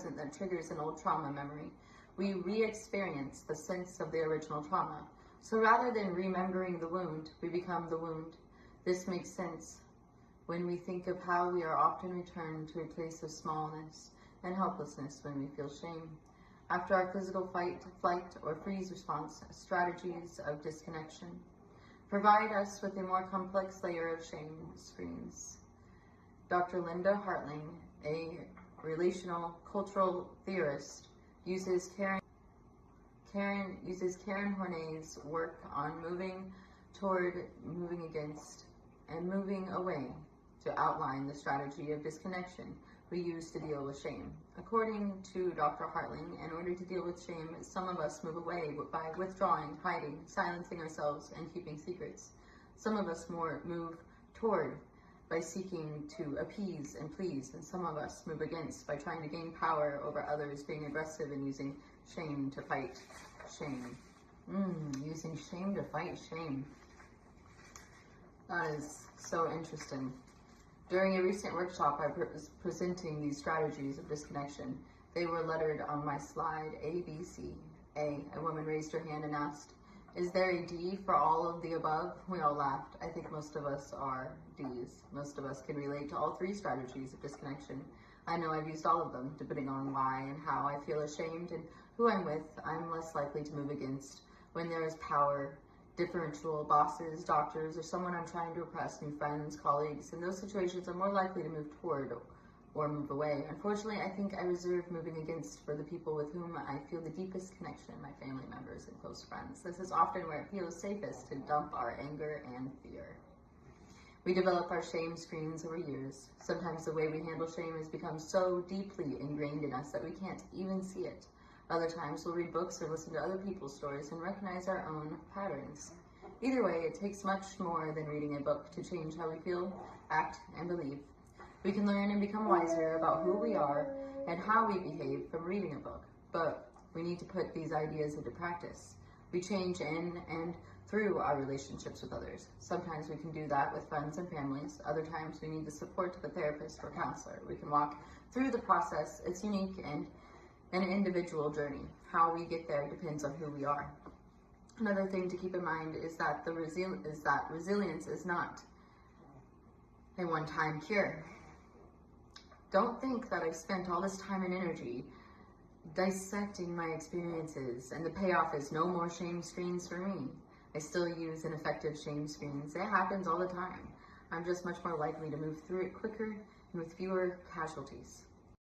present that triggers an old trauma memory. We re-experience the sense of the original trauma. So rather than remembering the wound, we become the wound. This makes sense when we think of how we are often returned to a place of smallness and helplessness when we feel shame. After our physical fight, flight, or freeze response, strategies of disconnection provide us with a more complex layer of shame screens. Dr. Linda Hartling, a relational cultural theorist, uses Karen Horney's work on moving toward, moving against, and moving away to outline the strategy of disconnection we use to deal with shame. According to Dr. Hartling, in order to deal with shame, some of us move away by withdrawing, hiding, silencing ourselves, and keeping secrets. Some of us move toward by seeking to appease and please, and some of us move against by trying to gain power over others, being aggressive and using shame to fight shame. Using shame to fight shame. That is so interesting. During a recent workshop, I was presenting these strategies of disconnection. They were lettered on my slide A, B, C. A woman raised her hand and asked, "Is there a D for all of the above?" We all laughed. I think most of us are Ds. Most of us can relate to all three strategies of disconnection. I know I've used all of them. Depending on why and how I feel ashamed and who I'm with, I'm less likely to move against. When there is power, differential bosses, doctors, or someone I'm trying to impress, new friends, colleagues, in those situations I'm more likely to move toward or move away. Unfortunately, I think I reserve moving against for the people with whom I feel the deepest connection, my family members and close friends. This is often where it feels safest to dump our anger and fear. We develop our shame screens over years. Sometimes the way we handle shame has become so deeply ingrained in us that we can't even see it. Other times we'll read books or listen to other people's stories and recognize our own patterns. Either way, it takes much more than reading a book to change how we feel, act, and believe. We can learn and become wiser about who we are and how we behave from reading a book, but we need to put these ideas into practice. We change in and through our relationships with others. Sometimes we can do that with friends and families. Other times we need the support of a therapist or counselor. We can walk through the process. It's unique and an individual journey. How we get there depends on who we are. Another thing to keep in mind is that resilience is not a one-time cure. Don't think that I've spent all this time and energy dissecting my experiences and the payoff is no more shame screens for me. I still use ineffective shame screens. It happens all the time. I'm just much more likely to move through it quicker and with fewer casualties.